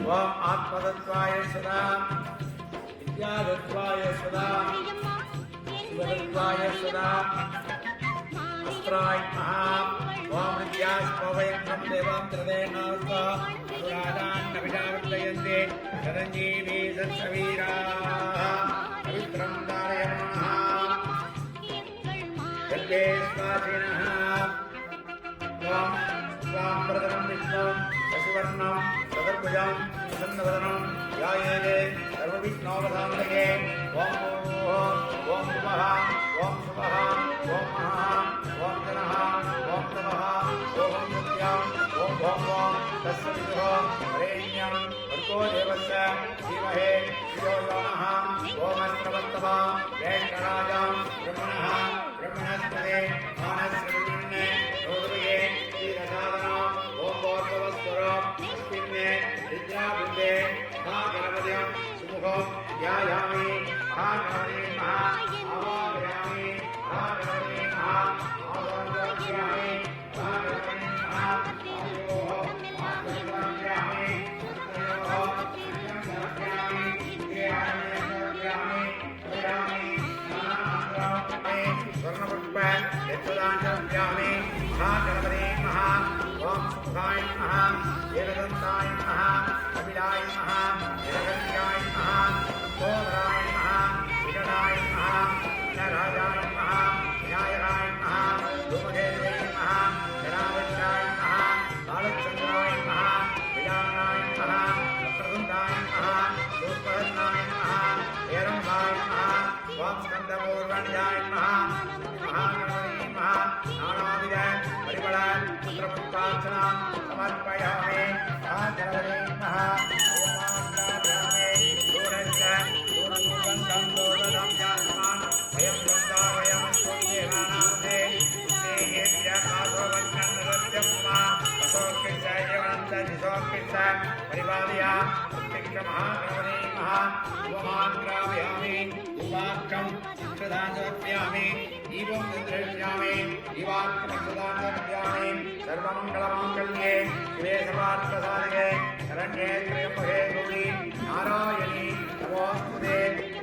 आत्मदत्वाय सदा विद्यादत्वाय सदा शिवदत्वाय सदा अस्त्राय महा ओम विद्यास्पवयं देवं त्रिदेनास्ता अनुराधान् नविजावर्तयन्ते सदञ्जीवी सत्सवीराः पवित्रं धारयामः सर्वे स्वासिनः ओम स्वां प्रदनं विष्णुं शशिवर्णं सदर्भुजं प्रसन्नवदनं ध्यायेते सर्वविघ्नोपशान्तये ओम ओम शुभः ओम शुभः ओम महः ओम जनः ओम तमः ओम सत्यं ओम भोम तस्सवितुः वरेण्यं भर्गो देवस्य धीमहि धियो यो नः ओम अस्त्रवत्तमः ज्येष्ठराजं ब्रह्मणः ब्रह्मणस्पते मानस्कृतिन्ने रोदये वीरसाधनं ओम भोर्भवस्वरं अस्मिन्ने विद्याबुद्धे महागणपतिं सुमुखं ध्यायामि महागणपतिं आवाहयामि महागणपतिं आवाहयामि महागणपतिं स्वर्णपुष्प यत्सदाञ्चव्यामि महागणपते महा ओम सुमुखाय महा एकदन्ताय महा कपिलाय महा जगन्याय महा सोदराय महा विकटाय महा विघ्नराजाय महा विनायकाय महा धूमकेतवे महा जनावत्याय महा बालचन्द्राय महा विजानाय महा वक्रतुण्डाय महा सूर्पहन्नाय महा हेरम्बाय महा ओम स्कन्दपूर्वण्याय महा महागणपते महा नानाविध परिमल पुत्रपुष्पार्चना समर्पयामि महागणपते महा ओमाग्राभ्यामे दूरश्च दूरदूरन्तं दूरदं यास्मान् वयं गन्धावयं स्वदेवानामते देहेभ्यः कासोवन्नरत्यम्मा अशोकिश्च एवञ्च दिशोकिश्च परिपालया प्रत्यक्ष महागणपते महा ओमाग्राभ्यामे उपाख्यं क्षदाञ्जप्यामि दीपं दृश्यामि दीवात्मक्षदाञ्जप्यामि सर्वमङ्गलमाङ्गल्ये शिवे सर्वार्थसाधके शरण्ये त्र्यम्बके गौरी नारायणी नमोस्तुते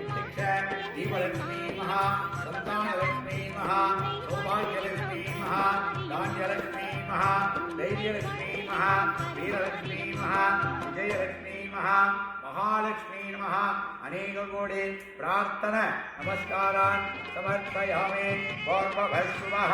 प्रत्यक्ष दीपलक्ष्मी महा सन्तानलक्ष्मी महा सौभाग्यलक्ष्मी महा धान्यलक्ष्मी महा धैर्यलक्ष्मी महा वीरलक्ष्मी महा विजयलक्ष्मी महा महालक्ष्मी नमः अनेक कोटि प्रार्थना नमस्कारान् समर्पयामि भोर्भवस्सुमः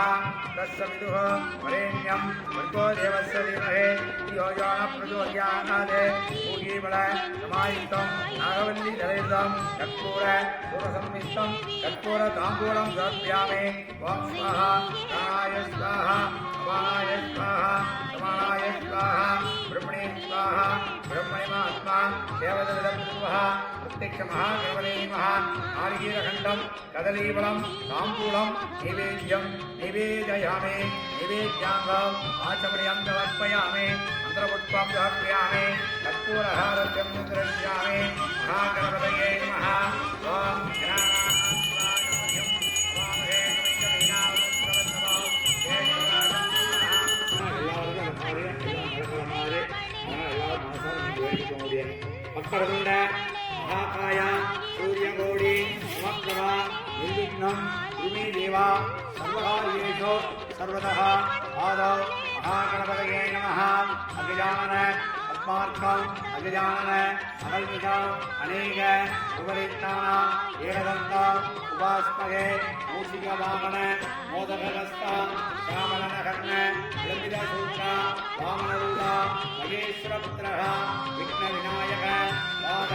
तत्सवितुः वरेण्यं भर्गो देवस्य धीमहि धियो यो नः प्रचोदयात् पूगीफल समायुक्तं नागवल्लीदलयुतं कर्पूर सुरसंमिश्रं कर्पूरताम्बूलं समर्पयामि ओम स्वाहा प्राणाय स्वाहा अपानाय स्वाहा समानाय स्वाहा ब्रह्मणे स्वाहा ब्रह्मणिमात्मा देवदविदं स्वाहा प्रत्यक्ष महागणपते महा नारिकेलखण्डं कदलीफलं ताम्बूलं नैवेद्यं निवेदयामि निवेद्याङ्गम् आचमनीयं समर्पयामि मन्त्रपुष्पं समर्पयामि कर्पूरहारत्यं दृश्यामि महागणपतये नमः ओम वक्रतुण्ड महाकाय सूर्यकोटि समप्रभा निर्विघ्नं कुरु देव सर्वकार्येषु सर्वतः आदौ महागणपतये नमः अगजानन पद्मार्कम् अगजानन अकल्पितम् अनेक उपरिक्तानां एकदन्ताम् उपास्महे मूषिकवाहन मोदकहस्त श्यामलनकर्ण विलम्बितसूत्र वामनरूप महेश्वरपुत्रः विघ्नविनायक वाद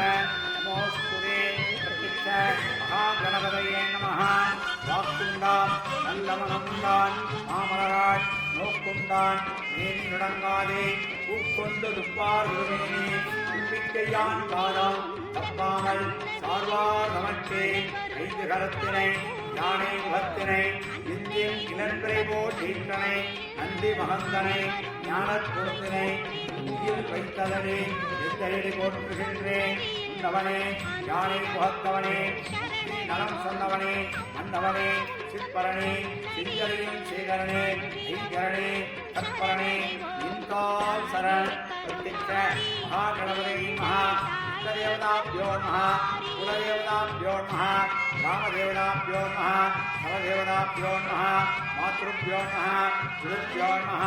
नमोस्तुते प्रत्यक्ष महागणपतये नमः வாக்குண்டான் நல்லமனமுண்டான் மாமலராய் நோக்குண்டான் நேரி நடங்காதே பூக்கொண்டு துப்பார் விருமேனி தும்பிக்கையான் காலம் தப்பாமல் சார்வார் நமக்கே ஐந்து கரத்தினை யானை முகத்தினை இந்தில் இளன்பிறை போட்டீற்றனை நந்தி மகந்தனை ஞானக் கொடுத்தினை இந்தியில் வைத்ததனே எத்தடி போற்றுகின்றேன் உண்டவனே யானை முகத்தவனே நலம் சொன்னவனே அந்தவனே சிற்பரணே சிஞ்சரையும் சேகரனே ஐங்கரனே தற்பரணே இந்தால் சரண் பிரதிஷ்ட மகாகணபதி மகா देवताभ्यो नमः कुलदेवताभ्यो नमः रामदेवताभ्यो नमः नवदेवताभ्यो नमः मातृभ्यो नमः गुरुभ्यो नमः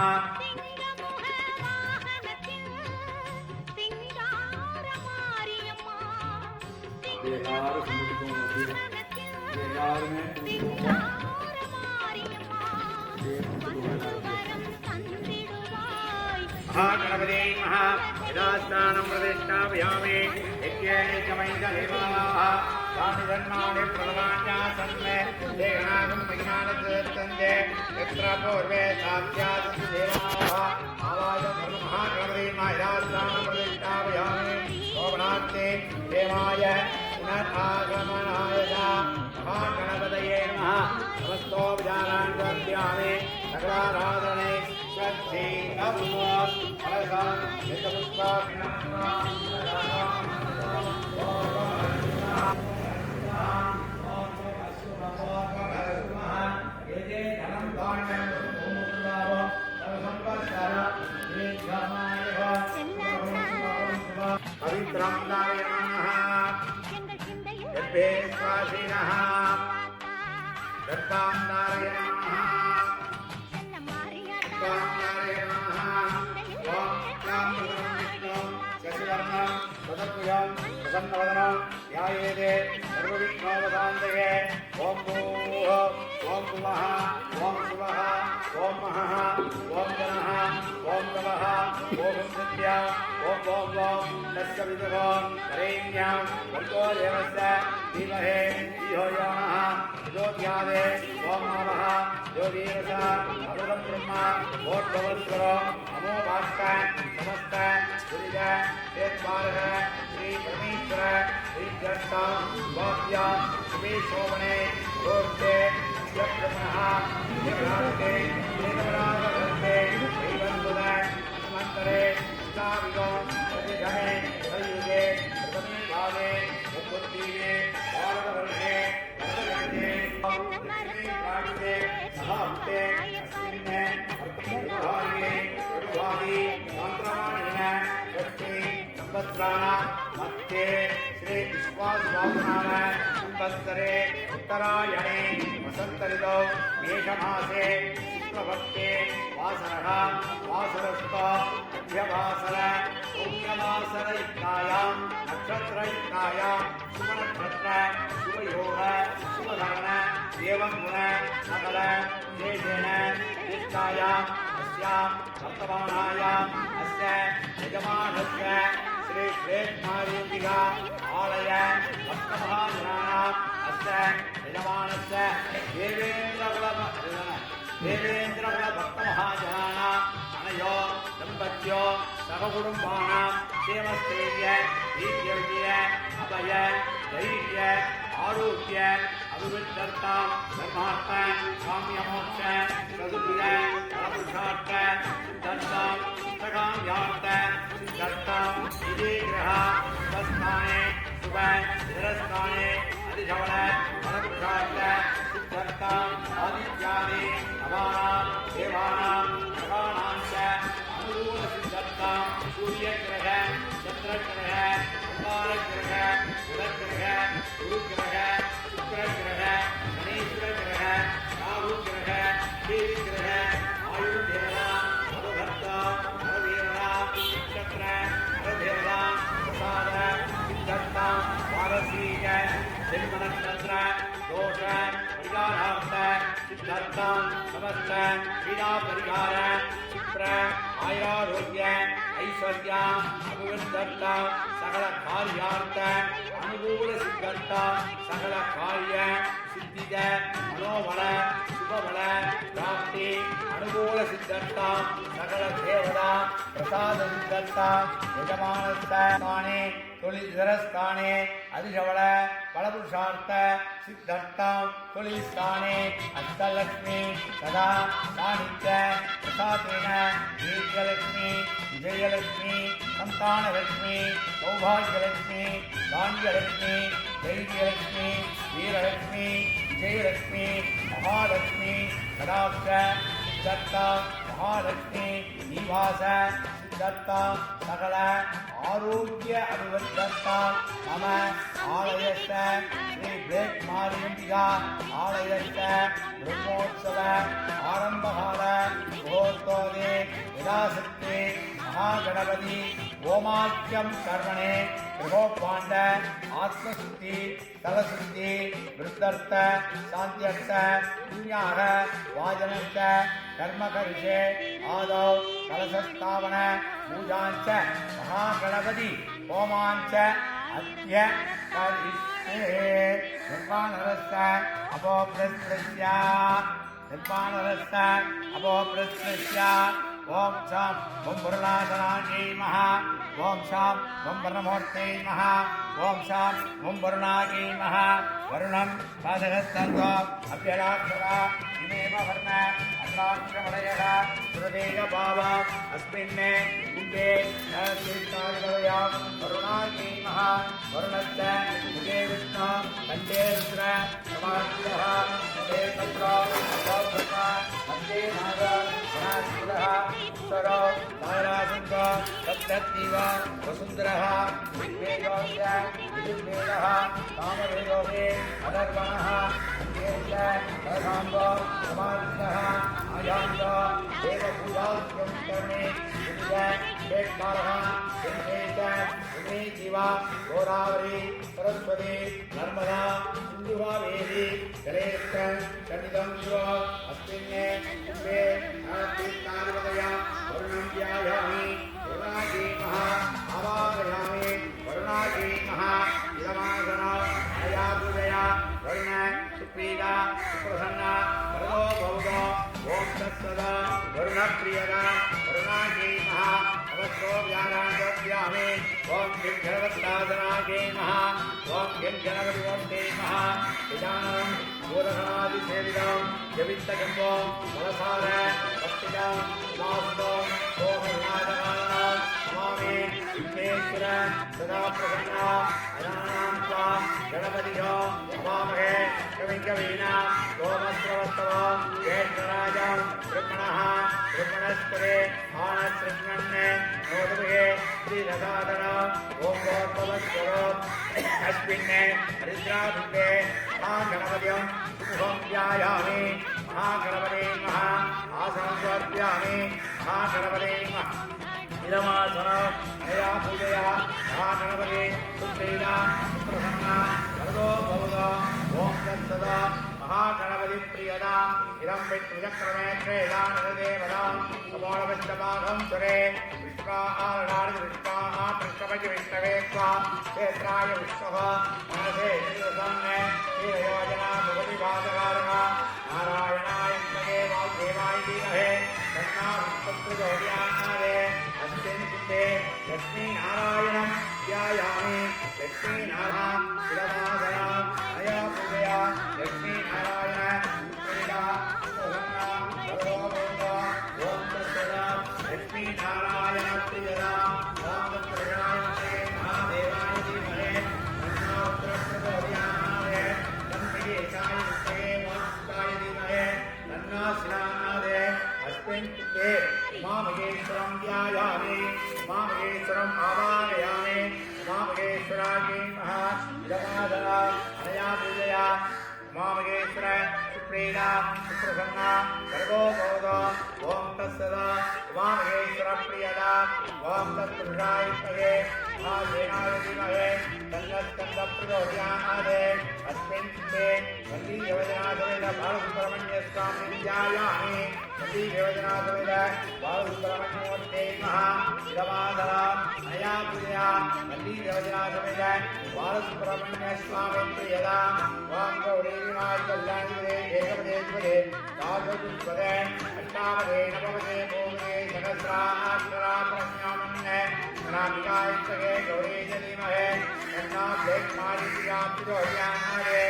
महागणपते महा यदास्नानं प्रतिष्ठापयामि यज्ञेन च मयिददेवाः तानि धर्माणि प्रथमान्यासन्ने देहनागं महिमानकृतन्ते यत्र पूर्वे साक्षात् देवाः आवाय महागणपते महा यदास्नानं प्रतिष्ठापयामि शोभनार्थे देवाय पुनरागमनाय च महागणपतये नमः समस्तोपचारान् समर्पयामि सकलाराधने श्रद्धे नमो फलदान पवित्रं स्वासिनः दत्तां प्रसन्नवदनं ध्यायेते सर्वविघ्नोपशान्तये ॐ भूः ॐ भुवः ॐ सुवः ॐ महः ॐ जनः ॐ तवः ॐ सत्या ॐ तस्य विदुः वरेण्यं भर्गो देवस्य धीमहि धियो यो नः प्रचोदयात् ॐ नमः योगीरसः अमृतं ब्रह्म भोर्भवस्वरो नमो भास्कर समस्त गुरुज देवपालः श्री परमेश्वर श्री जगता वाक्या शुभे शोभने गोर्ते यब्रह्मः जगराते देवराजते दैवंतुद मंतरे स्थावितो प्रतिधने कलियुगे प्रथमे भागे उपत्तिगे भारतवर्षे वर्षगणे दक्षिणे प्राच्ये सहाप्ते अस्मिन्ने अर्थभागे गुरुवादी मंत्रमाणिने षष्ठी संवत्सराणां मध्ये श्री विश्वासवासनाय संवत्सरे उत्तरायणे वसन्तऋतौ मेषमासे शुक्लपक्षे वासरः वासरस्थ मध्यवासर सौम्यवासरयुक्तायां नक्षत्रयुक्तायां शुभनक्षत्र शुभयोग शुभधरण एवं गुण सकल विशेषेण निष्ठायाम् अस्यां वर्तमानायाम् अस्य यजमानस्य श्री श्रेष्ठादेविका आलय भक्तमहाजनानाम् अस्य यजमानस्य देवेन्द्रकुल भक्तमहाजनानाम् अनयो दम्पत्यो सहकुटुम्बानां क्षेमस्थैर्य वीर्यविजय अभय धैर्य आरोग्य अभिवृद्धर्थं धर्मार्थ काम्यमोक्ष चतुर्विध फलपुरुषार्थ सिद्धर्थं सुखकाम्यार्थ सिद्धर्थं विजयग्रह शुभस्थाने शुभ निरस्थाने अधिधवल फलपुरुषार्थ सिद्धर्थं आदित्यादि नवानां देवानां ग्रहाणां च अनुकूल सिद्धर्थं सूर्यग्रह चन्द्रग्रह अंगारग्रह बुधग्रह गुरुग्रह शुक्रग्रह शनीश्वरग्रह राहुग्रह केतुग्रह आयुर्देवता अवभर्ता नवदेवता नक्षत्र नवदेवता प्रसाद सिद्धर्ता वारसीय जन्मनक्षत्र दोष परिहारार्थ सिद्धर्ता समस्त पीड़ा परिहार चित्र आयुरारोग्य ऐश्वर्य अभिवृद्धर्थ सकल कार्यार्थ अनुकूल सिद्धर्थ सकल कार्य सिद्धिद मनोबल शुभबल प्राप्ति अनुकूल सिद्धता सकल देवता प्रसाद सिद्धता यजमानस्थाने தொழில்தரஸ்தானே அதிசவள பலபுருஷார்த்த சித்தர்த்தம் தொழில்ஸ்தானே அஷ்டலக்ஷ்மி சதா சாநித்ய பிரசாதேன தீர்க்கலக்ஷ்மி விஜயலக்ஷ்மி சந்தானலக்ஷ்மி சௌபாகியலக்ஷ்மி தானியலக்ஷ்மி தைரியலக்ஷ்மி வீரலக்ஷ்மி விஜயலக்ஷ்மி மகாலக்ஷ்மி கடாட்ச சித்தர்த்தா மகாலக்ஷ்மி நிவாச சித்தர்த்தா சகல ஆரோக்கிய அனுவர்த்தா மம ஆலயஸ்த ஸ்ரீ பிரேக் மாரியம்பிகா ஆலயஸ்த பிரம்மோற்சவ ஆரம்பகால முகூர்த்தோதே யதாசக்தி மகாகணபதி ஓமாக்கியம் கர்மணே கிரகோபாண்ட ஆத்மசுத்தி தலசுத்தி விருத்தர்த்த சாந்தியர்த்த புண்ணியாக வாஜனர்த்த கர்மகரிஷே ஆதௌ கலசஸ்தாபன பூஜாஞ்ச மகாகணபதி ஹோமாஞ்ச அத்ய கரிஷ்யே நிர்வாணரஸ்த அபோப்ரஸ்ய நிர்வாணரஸ்த அபோப்ரஸ்ய ஓம் சாம் ஓம் வருணாசனாஜை மகா ஓம் சாம் ஓம் வர்ணமூர்த்தை மகா ஓம் சாம் ஓம் வருணாஜை மகா வருணம் பாதகஸ்தந்தோ அபியராட்சரா இமேவ வர்ண அன்றாட்சமலயः சுரதேக பாவா அஸ்மின்னே குண்டே நரசித்தாதிபதயாம் வருணாஜை மகா வருணஸ்த முகே விஷ்ணு கண்டே ருத்ர சமார்த்திதः முகே பத்ரோ அபோத்ரா மத்தியே நாக வனாஸ்திதः உத்தரோ தாராசுந்தோ சப்தத்தீவ வசுந்தரः வித்வேகோஸ்ய விதுர்வேதः காமவேதோகே அதர்வணः அங்கேஷ ரசாம்போ சமார்த்திதः ஆயாந்தோ தேவபூஜாஸ்யம் கர்ணே வித்ய வேட்காரः விந்தேஷ விமே ஜீவா கோதாவரி சரஸ்வதி நர்மதா சிந்துவா வேதி ஜலேஷ்ட சன்னிதம் சிவோ அஸ்மின்னே கும்பே நாரதீர்த்தாதிபதயா வருணம் தியாயாமி வருணாஜி மகா ஆவாகயாமி வருணாஜி மகா இதமாசனா அயாபூஜயா வருண சுப்ரீதா சுப்ரசன்னா வரதோ பௌதோ ஓம் தத்சதா வருணப்ரியதா வருணாஜி மகா அவஸ்தோ வியாராந்தோப்யாமி ஓம் கிம் ஜனவத்தாசனாஜே மகா ஓம் கிம் ஜனவதி ஓம் தே மகா விஜானம் பூதகணாதிசேவிதம் ஜவித்தகம்போ மலசார பக்திதம் உமாசுதம் சோகநாதகாரணம் நமாமி விக்னேஸ்வர சதா பிரசன்னா அஜானாம் ஸ்வா கணபதியோ நமாமகே கவிங்கவீனா சோமஸ்ரவஸ்தவம் ஜேஷ்டராஜம் பிரம்மணः பிரம்மணஸ்பதே ஆனஸ்ருக்னன்னே நோதமுகே ஸ்ரீரசாதனம் ஓம் கோர்பவஸ்வரோ அஸ்மின்னே ஹரித்ராபிம்பே மகாகணபதியம் சுமுகம் தியாயாமி மகாகணபதே மகா ஆசனம் சமர்ப்பயாமி மகாகணபதே மகா இதமாசன மயா பூஜயா மகாகணபதே சுப்ரீதா சுப்ரசன்னா வரதோ பௌதோ ஓம் தத்சதா மகாகணபதி பிரியதா இதம் விக்ரமே க்ஷேதானதேவதா சமோளவச்சபாகம் சுரே விஷ்வாஹாரணாதி விஷ்வாஹ பிரஷ்டபஜ விஷ்ணவே ஸ்வா க்ஷேத்ராய விஷ்ணவ மனசே நிருசன்னே ஸ்ரீயோஜனா முகவிபாதகாரக நாராயணாய விஷ்ணவே வாசுதேவாய தீமஹே தன்னா விஷ்ணுப்ரச்சோதயானாதே அஸ்மின் சித்தே லக்ஷ்மீ நாராயணம் தியாயாமி லக்ஷ்மீ நாராயண இடமாதயா மயா பூஜயா லக்ஷ்மீ நாராயண சுப்ரீதா சுப்ரசன்னா வரதோ பௌதோ ஓம் தத்சதா லக்ஷ்மீ நாராயண பிரியதா ஓம் தத்சதாய மகாதேவாய தீமஹே தன்னோ பிரச்சோதயானாதே தன்னிகேசாய விஷ்ணவே வாசுதாய தீமஹே தன்னோ சிராநாதே அஸ்மின் சித்தே உமாமகேஸ்வரம் தியாயாமி உமாமகேஸ்வரம் ஆவாகயாமி உமாமகேஸ்வராஜை மகா இதமாதரா அனயா பூஜயா உமாமகேஸ்வர சுப்ரீதா சுப்ரசன்னா வரதோ பௌதோ ஓம் தத்சதா உமாமகேஸ்வர பிரியதா ஓம் தத்புருஷாய வித்மஹே மகாதேவாய தீமஹே தன்னஸ்கந்த பிரச்சோதயானாதே அஸ்மின் சித்தே வள்ளி யோஜனாசமேத பாலசுப்ரமணிய ஸ்வாமி தியாயாமி வள்ளி யோஜனாசமேத பாலசுப்ரமணியமூர்த்தே மகா இதமாதரா அனயா பூஜயா வள்ளி யோஜனாசமேத பாலசுப்ரமணிய ஸ்வாமி பிரியதா ஓம் கௌரீமாய் கல்யாணிதே देवते दासुष्पदे अष्टावदे नववदे भूमदे सहस्राक्षरा प्रज्ञामन्ने नामिकायस्तके गौरी जलीमहे तन्ना भेक्मारितिगाप्तिरोह्यानादे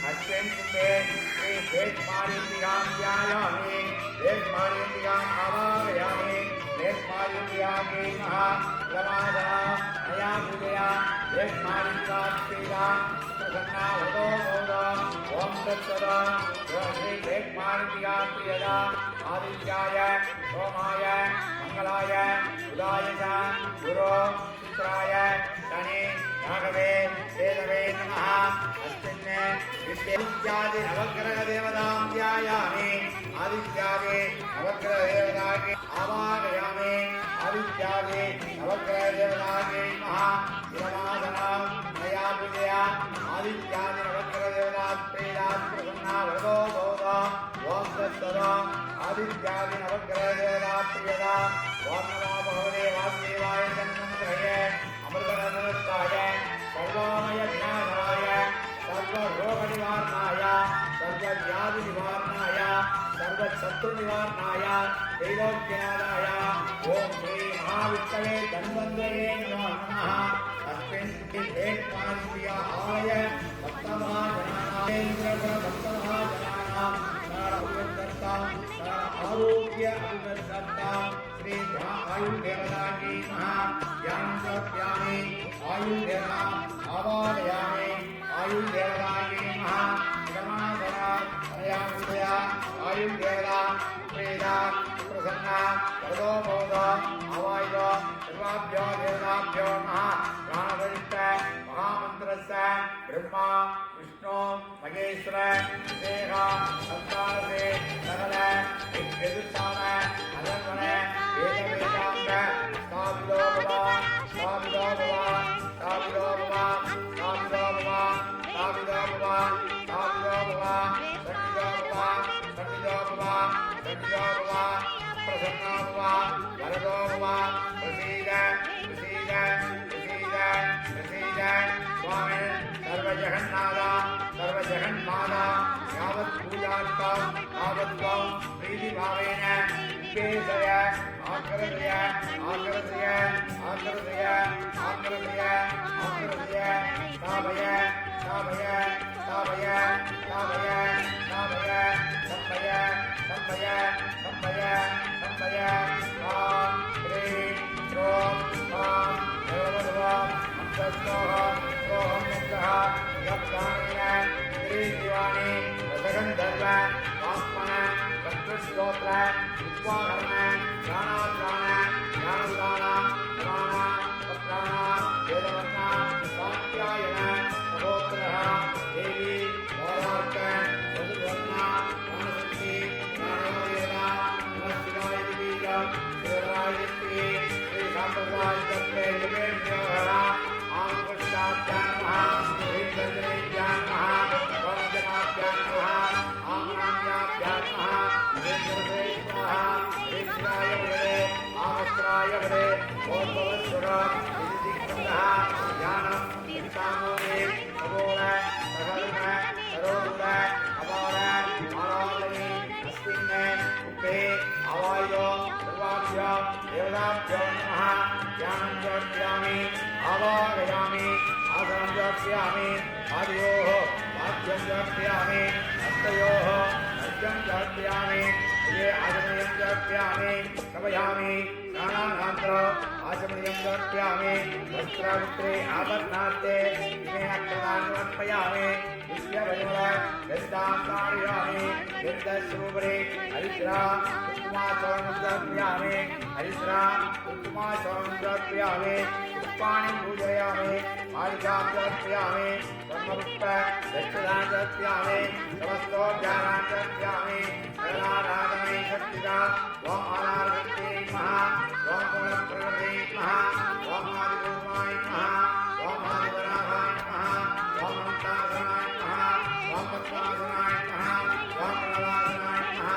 अस्मिन् कुम्भे श्री भेक्मारितिगां ध्यायामि भेक्मारितिगाम् आवाहयामि भेक्मारितिगागे महा रमादना नया पूजया भेक्मारितिगास्त्रीगा प्रसन्ना वदो वदो ओम तत्सदा श्री भेक्मारितिगाप्रियदा आदित्याय सोमाय मंगलाय उदाय च गुरो चित्राय शनि राघवे देववे नमः अस्मिन् विद्यादि नवग्रह देवतां ध्यायामि आदित्यागे नवग्रह देवतागे आवाहयामि आदित्यागे नवग्रह देवतागे महा रमादना नया पूजया आदित्यागे नवग्रह देवता प्रेदात् प्रसन्ना वरदो भवता ओम तत्सदा आदित्यागे नवग्रह देवता प्रियदा ओम नमो भगवते वासुदेवाय तन्मन्त्रये अमृतरत्नस्थाय सर्वमय ज्ञानाय सर्वरोगनिवारणाय सर्वव्याधिनिवारणाय सर्वशत्रुनिवारणाय दैवज्ञानाय ओम श्री महाविष्णवे धन्वन्तरे नमः अस्मिन् भेक्मारित्याय भक्तमहाजनानां आरोग्य अभिवर्धता श्री आयुर्देवतागे महा ज्ञानं समर्पयामि आयुर्देवता आवाहयामि आयुर्देवतागे महा रमादना नया आयुर्देवता प्रेदा प्रसन्ना वरदो भवतो आवाहितो सर्वाभ्यो देवताभ्यो नमः प्राणवरिष्ठ महामन्त्रस्य ब्रह्मा विष्णु महेश्वर देह संतानसे सकल यजुष्ठान अदर्वन वेद वेदांत स्थापितो भव स्थापितो भव स्थापितो भव स्थापितो भव स्थापितो भव स्थापितो भव सत्यो भव सत्यो भव प्रसन्नो भव वरदो भव प्रसीद प्रसीद प्रसीद प्रसीद स्वामी सर्वजगन्माता यावत् पूजार्थं तावत्त्वं प्रीतिभावेन विपेशय आकृतय आकृतय आकृतय आकृतय आकृतय स्थापय स्थापय स्थापय स्थापय स्थापय संपय संपय संपय संपय ॐ ह्रीं ह्रों ॐ देवदेवं अन्तस्सोहं सोहं मुक्तः यत्कामेन श्रीजीवानि रसगन्धर्व आत्मन तत्त्वस्तोत्र विश्वाकर्म ज्ञानात्राण ज्ञानदान प्राण तत्राण वेदवर्णा कात्यायन सहोत्रः देवी पौरार्थ वधुवर्णा प्राणशक्ति प्राणदेवता नमस्काराय देवीयं शिवराय देवी श्री सांप्रदाय तत्त्वे जपेभ्योः आंकुष्टाभ्यां नमः श्रीचन्द्रेभ्यां नमः वन्दनाभ्यां नमः आम्नाभ्यां नमः वेङ्कटेश्वरः वेङ्कटाय वदे आमस्त्राय वदे ओद्भवस्वरः विदितिक्रन्दः ज्ञानं चिन्तामोदे खगोल सगरुण सरोरुण अपार आराधने अस्मिन् कुम्भे आवायो सर्वाभ्यो देवताभ्यो नमः ज्ञानं समर्पयामि आवाहयामि आसनं समर्पयामि आदियोः वाद्यं समर्पयामि हस्तयोः अर्घ्यं समर्पयामि ये आचमनीयं समर्पयामि समयामि स्नानानन्तरम् आचमनीयं समर्पयामि वस्त्रपुत्रे आभरणार्थे इमे अक्षतान् समर्पयामि विश्ववयोः गन्धां कारयामि गन्धस्वरूपे हरिद्रा कुङ्कुमाचरणं समर्पयामि हरिद्रा कुङ्कुमाचरणं समर्पयामि पुष्पाणि पूजयामि मालिकां समर्पयामि ब्रह्मपुष्प दक्षिणां समर्पयामि समस्तोपचारान् समर्पयामि जलाराधनै शक्तिदा त्वं आधारशक्ति नमः त्वं गुणप्रकृते नमः त्वं आदिरूपाय नमः त्वं आदिवराहाय नमः त्वं अनन्तासनाय नमः त्वं पद्मासनाय नमः त्वं प्रणवासनाय नमः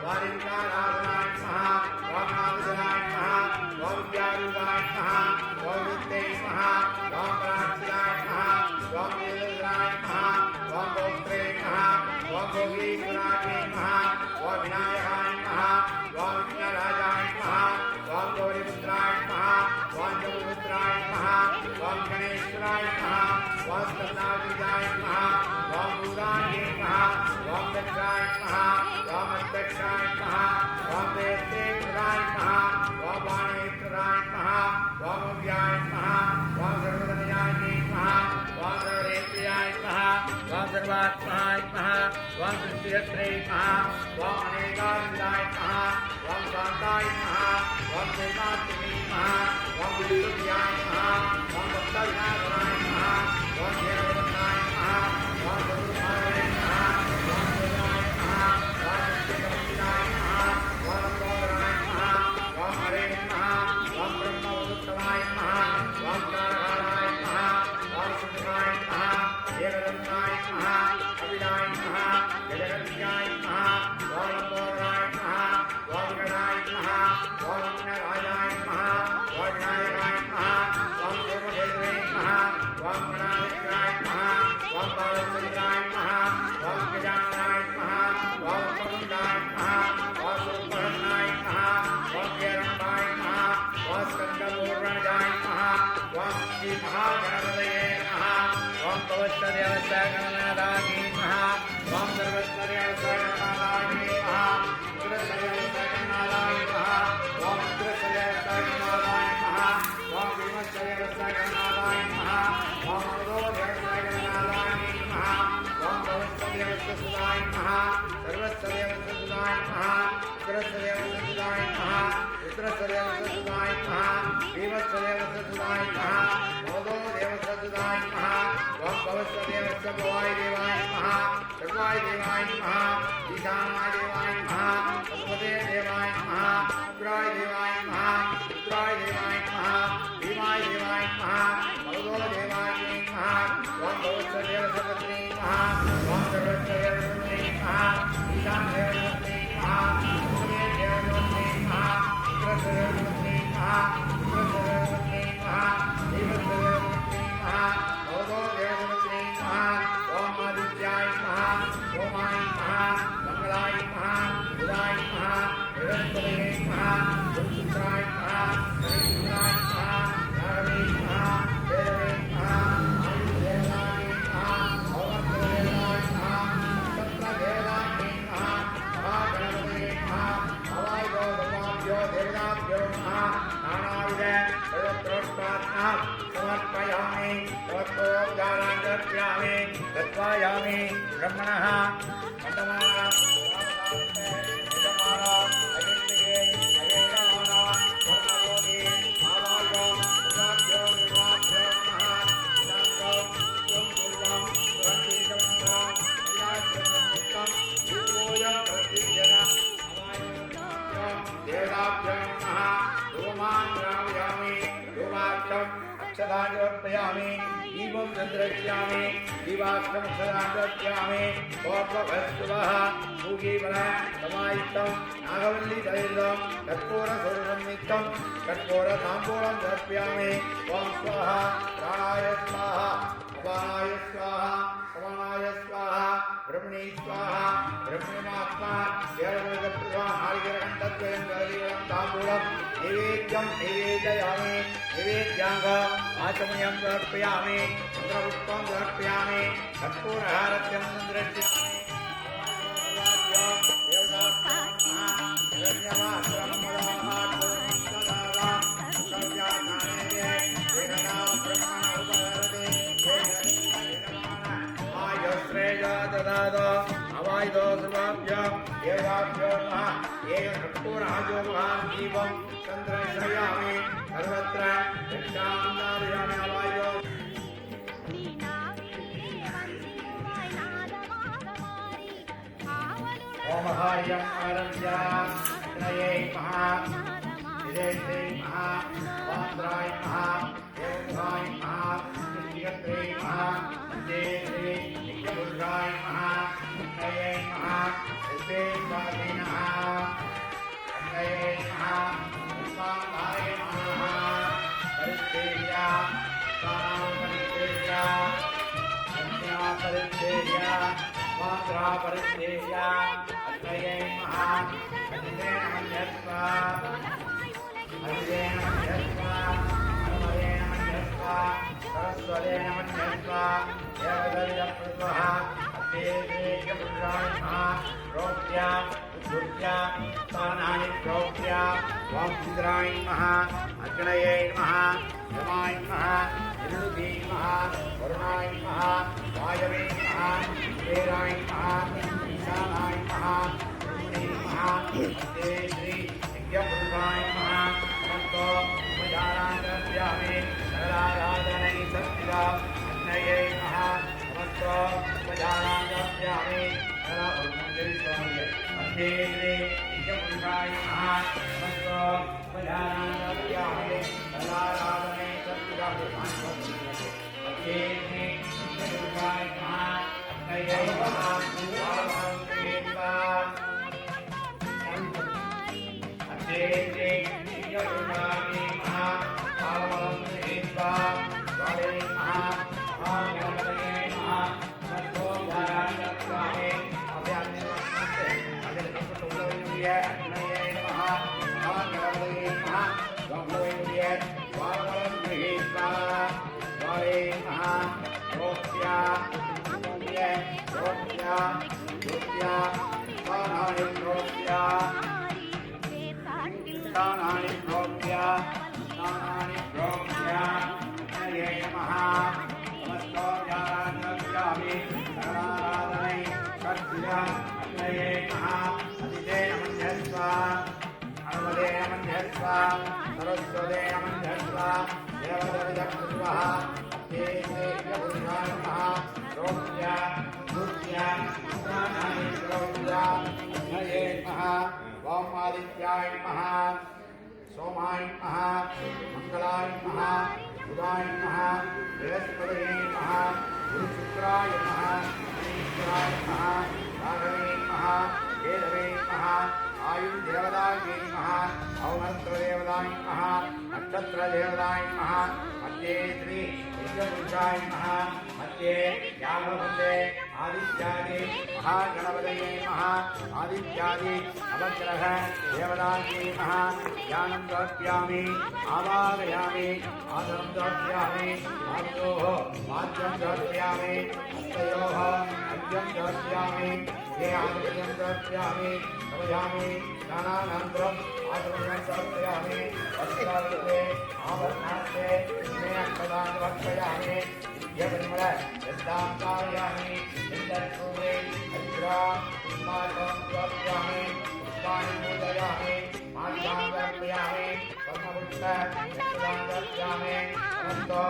वारिकाराधनाय नमः त्वं नादजनाय नमः त्वं विद्यारूपाय नमः त्वं विद्ये नमः त्वं प्रार्थनाय नमः त्वं वेदनाय नमः त्वं गोत्रे नमः त्वं भोगीश्वराय नमः विनायकाय नमः ओम विघ्नराजाय नमः ओम गौरीपुत्राय नमः ओम जगन्नाथाय नमः ओम गणेश्वराय नमः ओम स्कंदाय नमः ओम भूताय नमः ओम दक्षाय नमः ओम अध्यक्षाय नमः ओम देवतेन्द्राय नमः ओम वाणेश्वराय नमः ओम अव्याय नमः ओम सर्वधन्याय नमः ओम सर्वेन्द्रियाय नमः ओम सर्वात्माय नमः ओम सृष्टिहत्रे नमः ओम अनेकानंदाय नमः ओम शांताय नमः ओम देवात्मे नमः ओम विष्णुयाय नमः ओम भक्तविनाशाय नमः ओम देवदत्ताय नमः ओम सर्वभावे नमः ओम देवाय नमः ओम सत्यकर्मिणाय नमः ओम लंबोदराय नमः ओम हरे नमः ओम ब्रह्मवदत्तमाय नमः ओम कारहाराय नमः ओम सुखाय नमः देवदत्ताय नमः अभिनाय नमः जगन्नाय नमः ओम लंबोदराय नमः ओम गणाय नमः ओम विघ्नराजाय नमः ओम विनायकाय नमः ओम देवदेवे नमः ओम गणाधिकाय नमः ओम बालचंद्राय नमः ओम गजाननाय नमः ओम मुकुंदाय नमः ओम सुब्रह्मण्याय नमः ओम केरम्बाय नमः ओम स्कंदपूर्णजाय नमः ओम श्री महागणपतये नमः ओम पवत्रदेवस्यगणनादाय नमः ओम सर्वत्रदेवस्यगणनादाय नमः उग्रसदेवस्यगणनादाय नमः ओम उग्रसदेवस्यगणनादाय नमः ओम भीमस्यदेवस्यगणनादाय नमः ओम मधोदेवस्यगणनादाय नमः ओम पवत्रदेवस्यसुदाय नमः सर्वस्यदेवस्यसुदाय नमः उग्रसदेवस्यसुदाय नमः रुद्रसदेवस्यसुदाय नमः भीमस्यदेवस्यसुदाय नमः मधोदेवस्यसुदाय नमः ओम पवत्रदेवस्य भवाय देवाय नमः सर्वाय देवाय नमः ईशानाय देवाय नमः पद्मदे देवाय नमः रुद्राय देवाय नमः रुद्राय देवाय नमः भीमाय देवाय नमः मधो देवाय नमः ओम पवत्रदेवस्य पत्नी नमः ओम सर्वत्रदेवस्य नमः ईशान देवस्य नमः पद्मदे देवस्य नमः रुद्रदेवस्य नमः रुद्रदेवस्य नमः देवस्य नमः मधो देवस्य नमः ओम आदित्याय नमः ओमाय नमः मंगलाय नमः बुधाय नमः बृहस्पतये नमः गुरुपुत्राय नमः हरिपुत्राय नमः नारवे नमः देवे नमः आयुर्देवाय नमः अवक्रदेवाय नमः सत्रदेवाय नमः महागणपतये नमः हवायो भवाभ्यो देवताभ्यो नमः नानाविध सर्वत्रोत्पादनात् समर्पयामि तत्त्वोपचारान् दर्शयामि तत्त्वायामि ब्रह्मणः मण्डमाना यजमाना अगिर्निगे अगेरमाना वर्णरोधि आवायो भवाभ्यो देवाभ्यो नमः इदाङ्गो त्वं दुर्गं सुरक्षितमङ्गलं विनाशननित्यं विभूयं प्रतिजन अवायो देवताभ्यो नमः धूमान् द्रावयामि धूमाक्षम् अक्षतानि अर्पयामि दीपं चन्द्रयामि दीपाक्षमक्षतानि अर्पयामि ओर्वभस्वः पूगीफल समायुक्तं नागवल्लीतैलं कर्पूरसौरसंयुक्तं कर्पूरताम्बूलं समर्पयामि ओम स्वाहा प्राणाय स्वाहा अपानाय स्वाहा समानाय स्वाहा ब्रह्मणे स्वाहा ब्रह्मणात्मा देवलोकप्रभा नारिकेलकण्ठद्वयं जलदीपं ताम्बूलं नैवेद्यं निवेदयामि नैवेद्याङ्ग आचमयं समर्पयामि चन्द्रपुष्पं समर्पयामि कर्पूरहारत्यं दर्शयामि अवायुधो सर्वाभ्यो देवाभ्यो नमः एक कर्पूराजो दीपं चन्द्रयामि सर्वत्र दक्षान्दारयामि अवायुधो ओम हरियं आरभ्य नये महा विदेशे महा वान्द्राय महा देवधाय महा नित्यत्रे महा देवे नित्यबुद्धाय महा नये महा उपेक्षाय महा नये महा उपाय महा परितेया परितेया परितेया वान्द्रा परितेया नये महा अतिथेन मन्यस्वा अतिथेन मन्यस्वा अनुमदेन मन्यस्वा सरस्वतेन मन्यस्वा देवदर्यप्रभः अत्येकेकपुरुषाय नमः प्रोक्त्या उद्धृत्या स्थानानि प्रोक्त्या ॐ इन्द्राय नमः अग्नये नमः यमाय नमः निरुद्धे नमः वरुणाय नमः वायवे नमः कुबेराय नमः ईशानाय नमः ब्रह्मणे नमः ते श्री यज्ञपुरुषाय नमः नमो उपचारान्तर्यामे सकलाराधनै सत्या अग्नये नमः नमो उपचारान्तर्यामे अग्ने यज्ञपुरुषाय नमः नमो उपचारान्तर्यामे सकलाराधनै सत्या अग्ने यज्ञपुरुषाय नमः अग्नये Tanani Prokya, Tanani Prokya, Hare Namaha, Namasto Yaranyasyami, Saradhanai, Satya, Hare Namaha, Aditena Mandyasva, Anumodena Mandyasva, Saraswadena Mandyasva, Devadavidakutvaha, Aditena Mandyasva, Prokya, Prokya, Tanani Prokya, Hare Namaha, Om Adityay Namaha, Somay Namaha, Mangalay Namaha, Budhay Namaha, Brihaspataye Namaha, Guru Shukraya Namaha, Shanishraya Namaha, Raghave Namaha, Kedave Namaha, Ayur Devadaye Namaha, Avantra Devadaye Namaha, Nakshatra Devadaye Namaha, Madhye Sri Yajnapurushaya Namaha, Madhye Yamavande, Adityade, Mahaganavadaye Namaha, Adityade, Avagraha, Devadaye Namaha, Jnanam Dhyami, Avadayami, Adharam Dhyami, Adyoho, Vajjam Dhyami, Astayoho, Ajjam Dhyami, Ye Adhyam Dhyami, Savayami, Nananandram, Adharam Dhyami, Vastarate, Avarnate, Neakadam Vakayami, Yavanimala, Yadamkayami, Indarkure, Ajra, Umadam Dhyami, Upanimudayami, Madhyamdhyami, Parmavutta, Yadamdhyami, Ananto,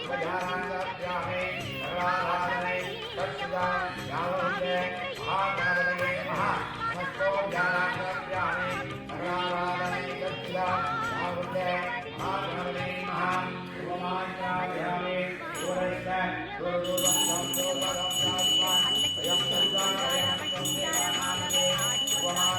Vajaramdhyami, Saradhanai, Satchidam, Yavande, Mahaganavadaye Maha, Namasto Yaramdhyami, Saradhanai, Satchidam, Yavande, Mahaganavadaye Maha, Umadhyami, Urayita, Urudam, Samsodam, Yasman, Ayam Saddam, Ayam Saddam, Swaha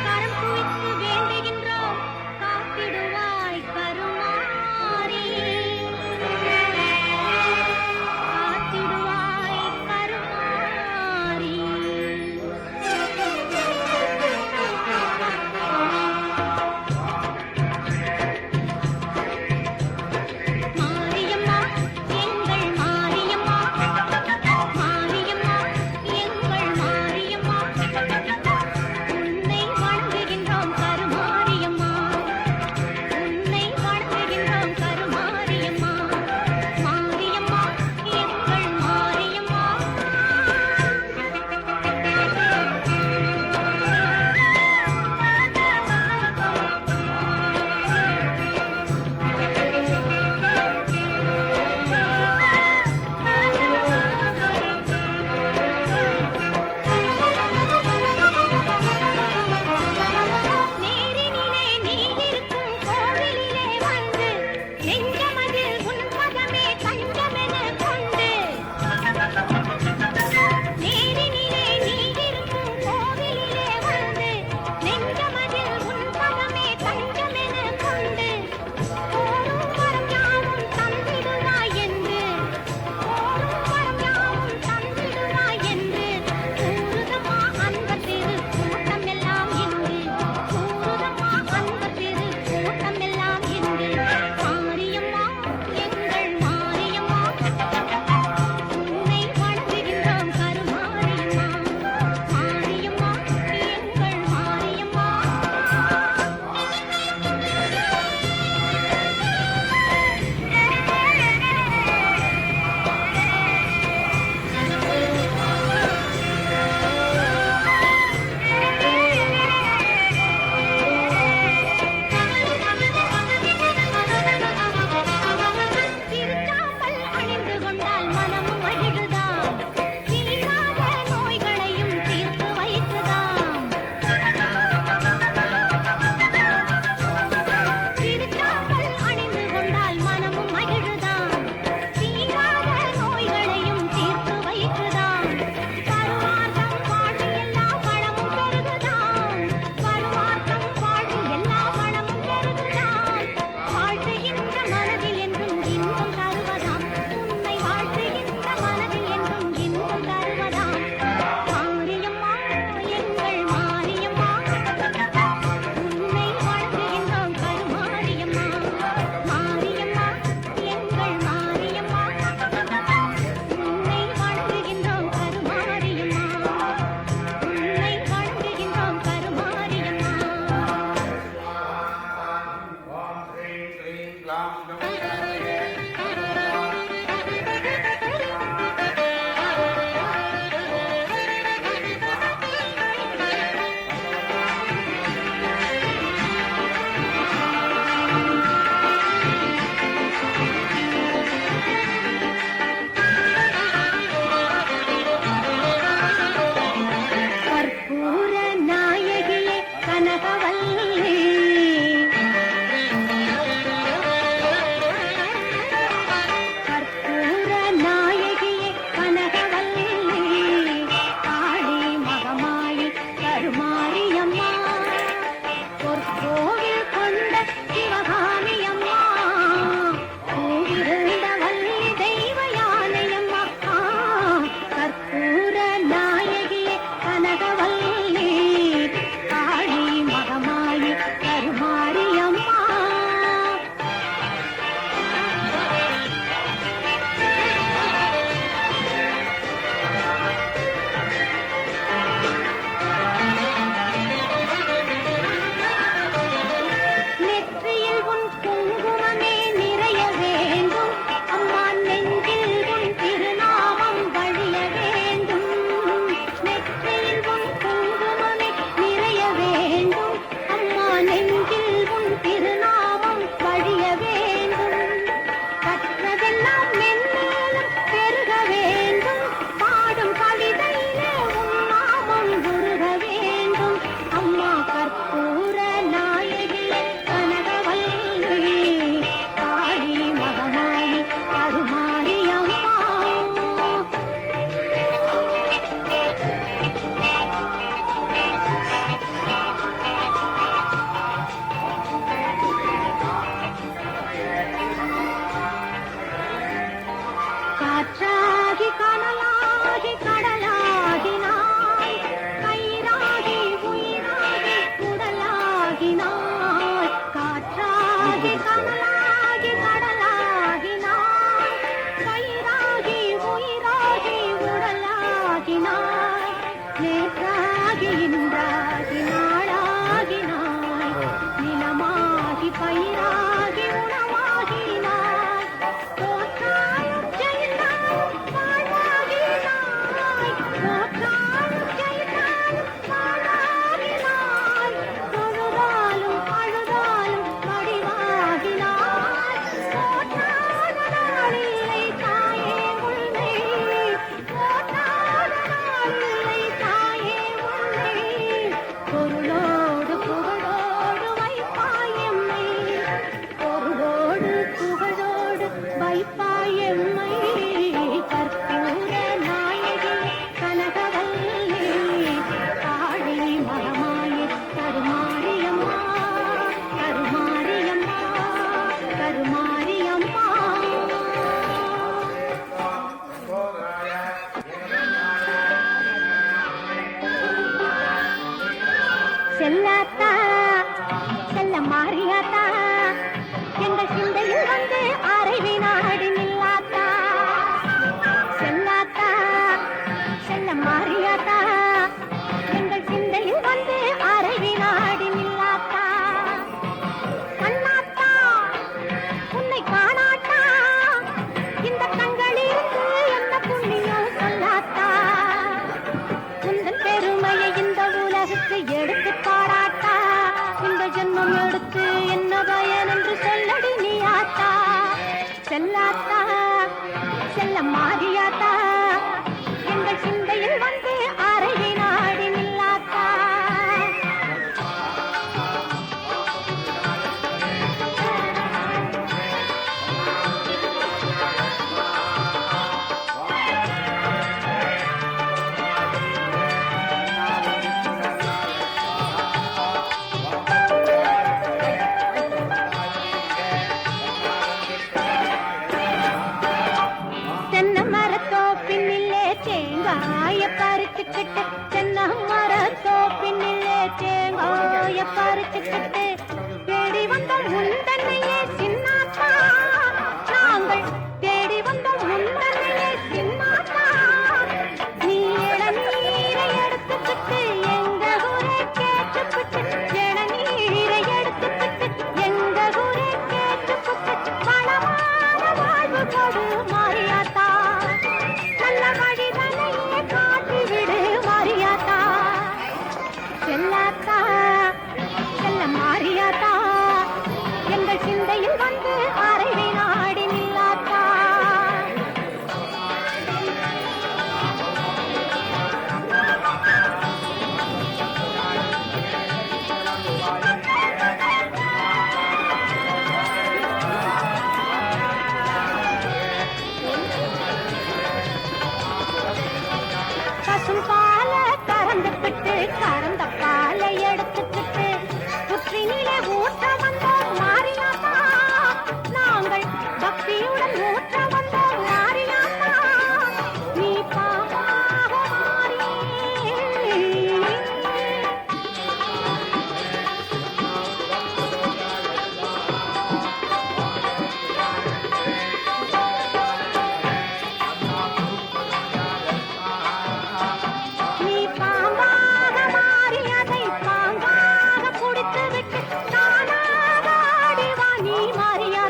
கரம் குவித்து வேண்டுகின்றோம் காத்திடுவாய் கருமாறி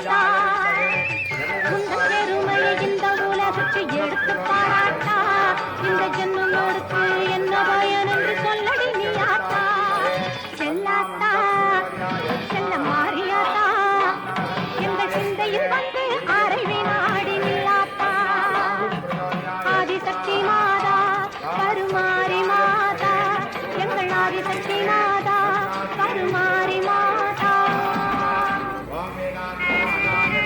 மாதா உங்கள் பெருமையை இந்த உலகுக்கு எடுத்து பாராட்டா இந்த ஜென்மனோடுக்கு என்ன பயன் என்று சொல்லடி நீ ஆத்தா செல்லாத்தா செல்ல மாறியாத்தா எங்கள் சிந்தையில் வந்து அரைவி நாடி நில்லாத்தா ஆதிசக்தி மாதா கருமாரி மாதா எங்கள் ஆதிசக்தி மாதா கருமாரி மாதா ஓம் வேதாந்த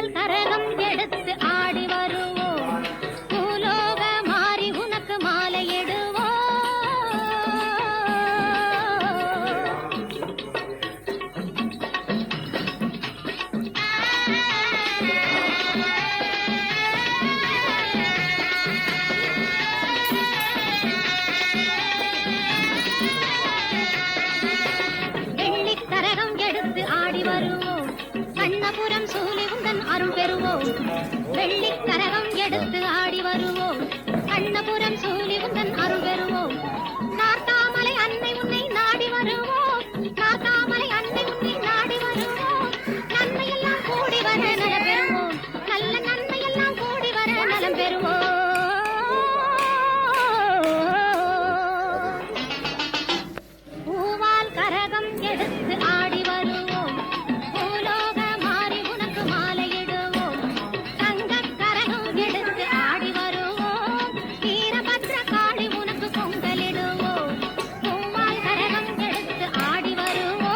பூவால் கரகம் எடுத்து ஆடி வருவோம் பூலோக மாறி உனக்கு மாலையிடுவோம் வெள்ளிக்கரகம் எடுத்து ஆடி வருவோம் கண்ணபுரம் சூலி உந்தன் அருள் பெறுவோம் வெள்ளிக்கரகம் எடுத்து ஆடி வருவோம் கண்ணபுரம் சூலி உந்தன் அருள் பெறுவோம் நார்த்தாமலை அன்னை உன்னை நாடி வருவோம் நார்த்தாமலை அன்னை உன்னை நாடி வருவோம் நன்மையெல்லாம் கூடி வர நலம் பெறுவோம் நல்ல நன்மையெல்லாம் கூடி வர நலம் பெறுவோம் பூவால் கரகம் எடுத்து ஆடி வருவோம் பூலோக மாறி உனக்கு மாலையிடுவோம் தங்கக் கரகம் எடுத்து ஆடி வருவோம் வீரபத்ர காளி உனக்கு பொங்கலிடுவோம் பூவால் கரகம் எடுத்து ஆடி வருவோம்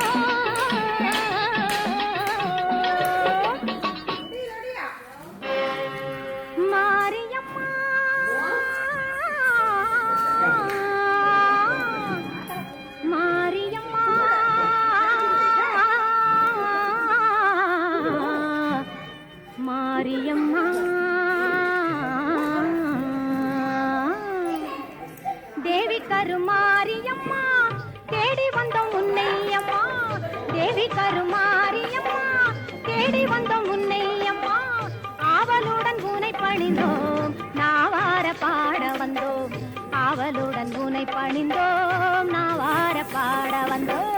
மாரியம்மா மாரியம்மா மாரியம்மா தேவி கருமாரியம்மா தேடி வந்தோம் உன்னை அம்மா தேவி கருமாரியம்மா தேடி வந்தோம் உன்னை அம்மா ஆவலுடன் உனை பணிந்தோம் நாவார பாட வந்தோம் ஆவலுடன் உனை பணிந்தோம் நாவார பாட வந்தோம்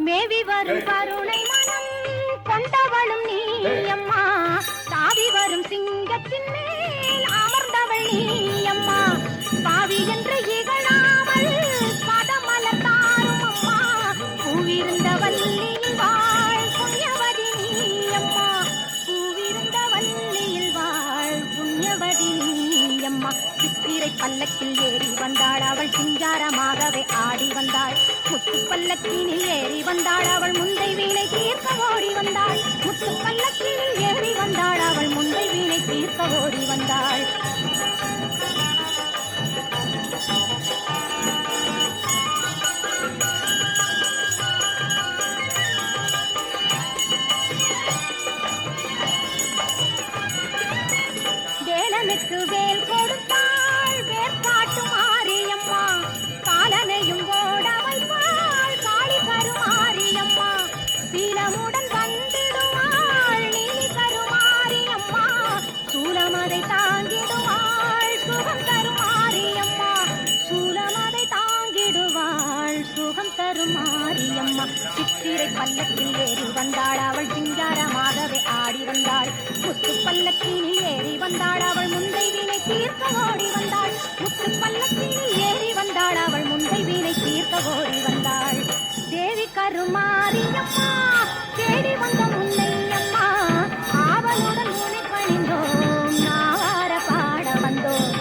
மேவி வரும் கருணை மனம் கொண்டவளும் நீ அம்மா தாவி வரும் சிங்கத்தின் மேல் அமர்ந்தவள் நீ அம்மா பாவி என்று இகழாமல் பதமலர் தாரும் அம்மா பூவிருந்த வள்ளியில் வாழ் புண்ணியவதி நீ அம்மா பூவிருந்த வள்ளியில் வாழ் புண்ணியவதி நீ அம்மா சித்திரை பல்லக்கில் ஏறி வந்தாள் அவள் சிங்காரமாகவே ஆடி வந்தாள் முத்து பல்லக்கினில் ஏறி வந்தாள் அவள் முந்தை வீணை தீர்க்க ஓடி வந்தாள் முத்து பல்லக்கினில் ஏறி வந்தாள் அவள் முந்தை வீணை தீர்க்க ஓடி வந்தாள் வேலனுக்கு வேல் கொடுத்தாள் வேற்காட்டு மாரியம்மா காலனையும் ஓட வைப்பாள் காளி கருமாரியம்மா சீலமுடன் வந்திடுவாள் நீலி கருமாரியம்மா சூலமதை தாங்கிடுவாள் சுகம் தருமாரியம்மா சூலமதை தாங்கிடுவாள் சுகம் தருமாரியம்மா சித்திரை பல்லக்கில் ஏறி வந்தாள் அவள் சிங்காரமாகவே ஆடி வந்தாள் முத்து பல்லக்கினில் ஏறி வந்தாள் அவள் முந்தை வீணை தீர்க்க ஓடி வந்தாள் முத்து பல்லக்கினில் ஏறி வந்தாள் அவள் முந்தை வீணை தீர்க்க ஓடி வந்தாள் தேவி கருமாரியம்மா தேடி வந்த முல்லை அம்மா ஆவலுடன் உனை பணிந்தோம் நாவார பாட வந்தோம்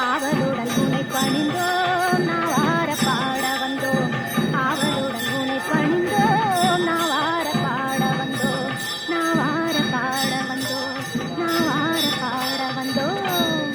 ஆவலுடன் உனை பணிந்தோம் நாவார பாட வந்தோம் ஆவலுடன் உனை பணிந்தோம் நாவார பாட வந்தோம் நாவார பாட வந்தோம் நாவார பாட வந்தோம்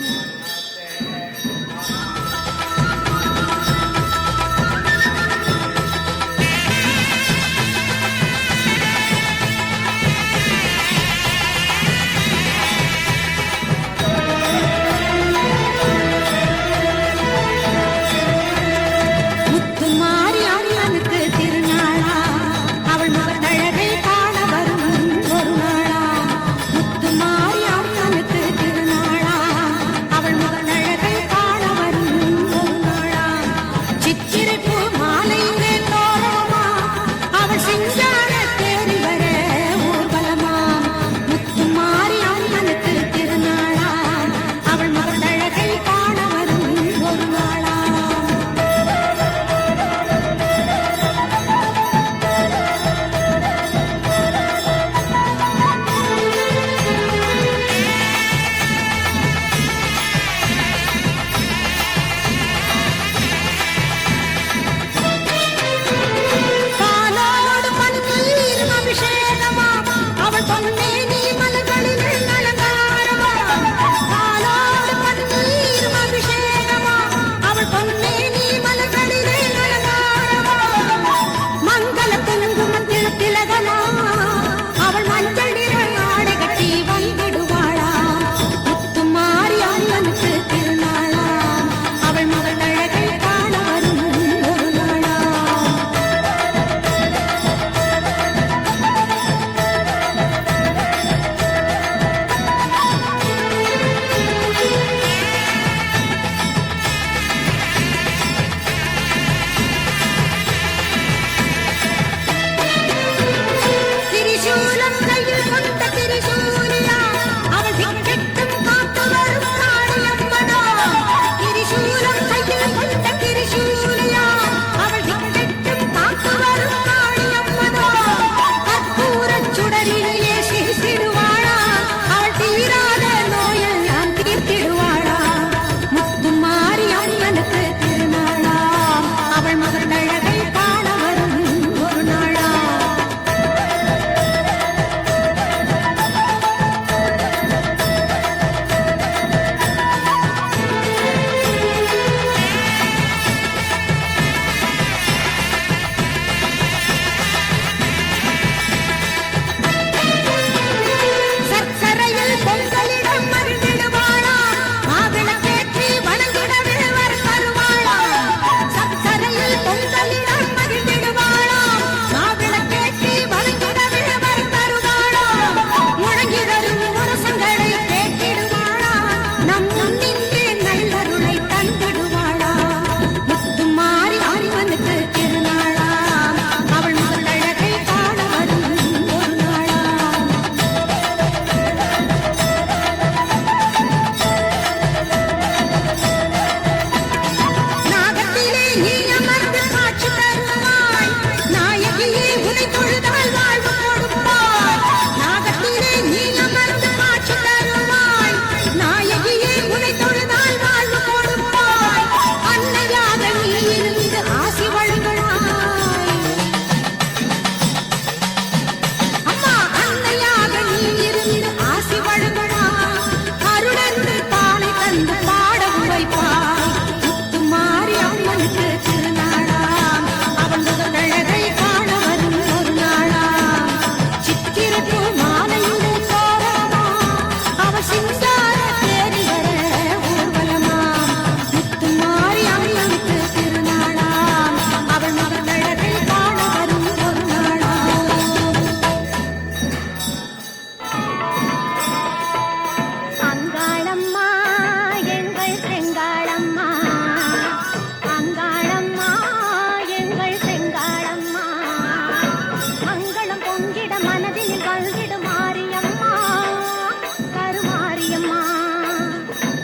மனதில் வாழ்ந்திடும் மாரியம்மா கருமாரியம்மா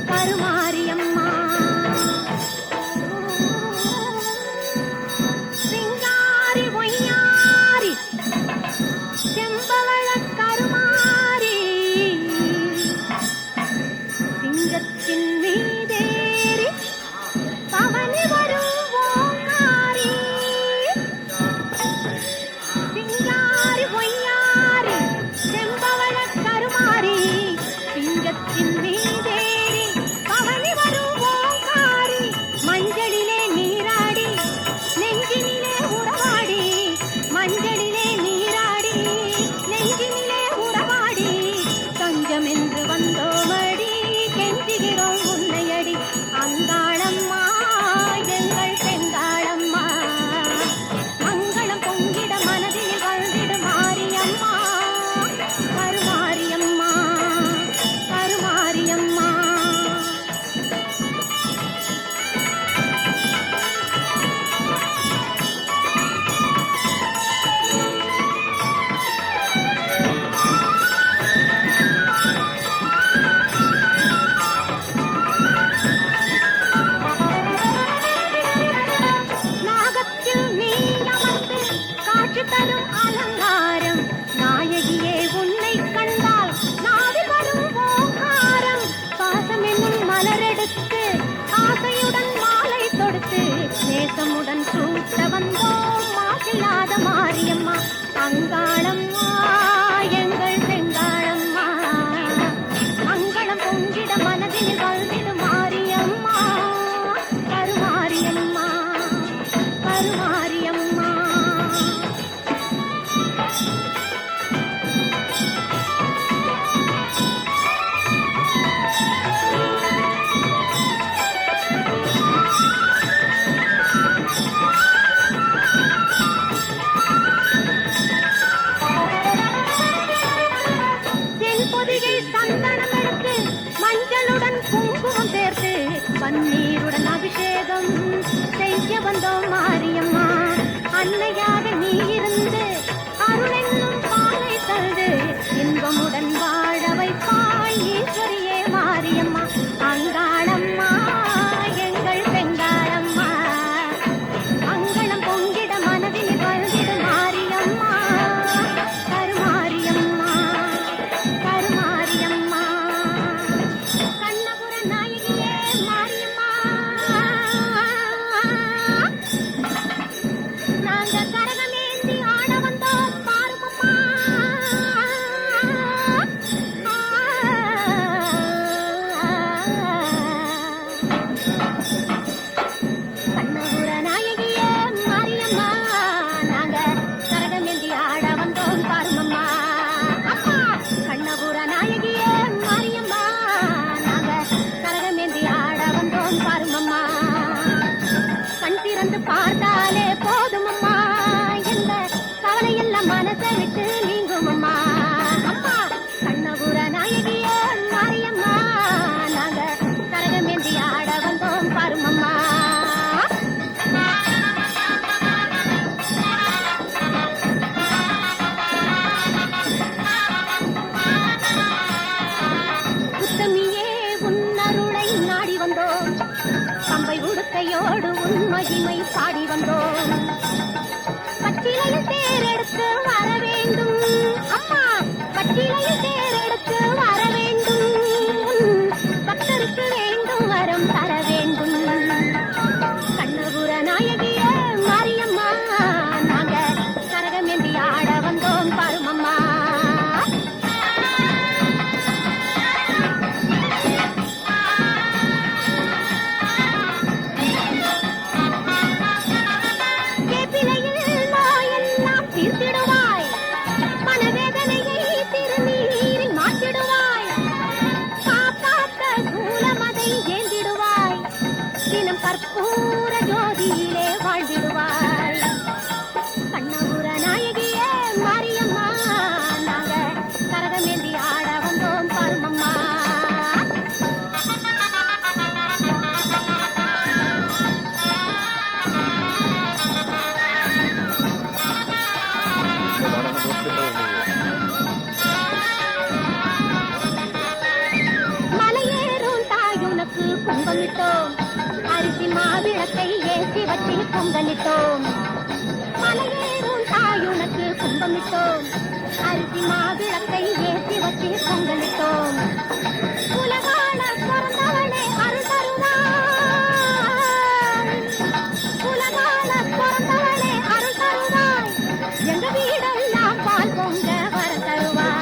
கருமாரியம்மா சிங்காரி ஒய்யாரி செம்பவள கருமாரி சிங்கத்தின் மீதேறி பவனி வரும் ஓங்காரி சிங்காரி ஒய்யாரி செம்பவள கருமாரி சிங்கத்தின் மீதேறி பவனி வரும் ஓங்காரி மஞ்சளிலே நீராடி நெஞ்சினிலே உறவாடி மஞ்சளிலே நீராடி நெஞ்சினிலே உறவாடி தஞ்சம் என்று வந்தோமடி கெஞ்சுகிறோம் உன்னையடி அங்காளம்மா எங்கள் செங்காளம்மா மங்களம் பொங்கிட மனதில் வாழ்ந்திடும் மாரியம்மா கருமாரியம்மா கருமாரியம்மா நாகத்தில் நீ அமர்ந்து காட்சி தரும் அலங்காரம் நாயகியே உன்னை கண்டால் நாவில் வரும் ஓங்காரம் பாசம் என்னும் மலரெடுத்து ஆசையுடன் மாலை தொடுத்து நேசமுடன் சூட்ட வந்தோம் மாசில்லாத மாரியம்மா அங்காளம்மா எங்கள் செங்காளம்மா மங்களம் பொங்கிட மனதில் வாழ்ந்திடும் மாரியம்மா கருமாரியம்மா கருமாரியம்மா தென்பொதிகை சந்தனம் எடுத்து மஞ்சளுடன் குங்குமம் சேர்த்து பன்னீருடன் அபிஷேகம் செய்ய வந்தோம் மாரியம்மா அன்னையாக நீ இருந்து அருள் என்னும் பாலை தந்து இன்பமுடன் வாழ வைப்பாய் ஈஸ்வரியே மாரியம்மா அங்காளம்மா எங்கள் செங்காளம்மா மங்களம் பொங்கிட மனதில் வாழ்ந்திடும் மாரியம்மா கருமாரியம்மா கருமாரியம்மா கண்ணபுர நாயகியே மாரியம்மா நாங்க கரகமேந்தி ஆட வந்தோம் பாருமம்மா கண்ணபுர நாயகியே மாரியம்மா நாங்க கரகமேந்தி ஆட வந்தோம் பாருமம்மா அம்மா கண்ணபுர நாயகியே மாரியம்மா நாங்க கரகமேந்தி ஆட வந்தோம் பாருமம்மா கண் திறந்து பார்த்தாலே போதுமம்மா எந்த கவலையெல்லாம் மனசை விட்டு நீங்குமம்மா அம்மா கண்ணபுர நாயகியே மாரியம்மா நாங்க கரகமேந்தி ஆட வந்தோம் பாருமம்மா உத்தமியே உன்னருளை நாடி வந்தோம் பம்பை உடுக்கையோடு உன் மகிமை பாடி வந்தோம் பச்சிலையில் தேரெடுத்து வர வேண்டும் அம்மா பச்சிலையில் தேரெடுத்து வர வேண்டும் பக்தருக்கு வேண்டும் வரம் தர வேண்டும் கண்ணபுர நாயகியே மாரியம்மா நாங்க கரகமேந்தி ஆட வந்தோம் பாருமம்மா வேப்பிலையில் நோயெல்லாம் தீர்த்திடுவாய் மனவேதனையை திருநீர் தீபமிட்டோம் அரிசி மாவிளக்கை ஏற்றி வச்சு பொங்கலிட்டோம் மலையேறும் தாயுனக்கு கும்பமிட்டோம் அரிசி மாவிளக்கை ஏற்றி வச்சு பொங்கலிட்டோம் உலகான பிறந்தவனே அருள் தருவாய் உலகான பிறந்தவனே அருள் தருவாய் எங்க வீடெல்லாம் பால் பொங்க வர தருவாய்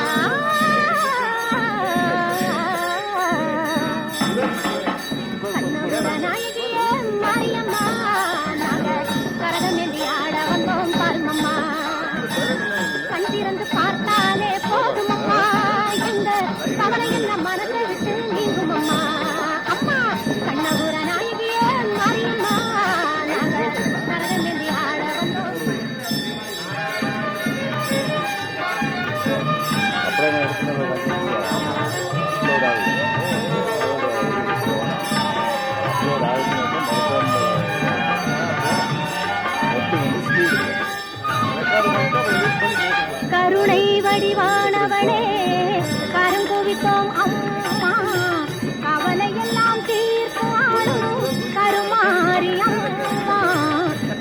நாயகியே மாரியம்மா நாங்க கரகமெல்லி ஆட வந்தோம் பால்மம்மா கண் திறந்து பார்த்தாலே போதுமம்மா எங்க கவலை எல்லாம் மனதை விட்டு நீங்குமம்மா அம்மா கண்ணபுர நாயகியே மாரியம்மா நாங்க கரகமெல்லி ஆட வந்தோம் கருணை வடிவானவளே கருங்குவித்தோம் அம்மா கவலையெல்லாம் தீர்க்கும் கருமாரி அம்மா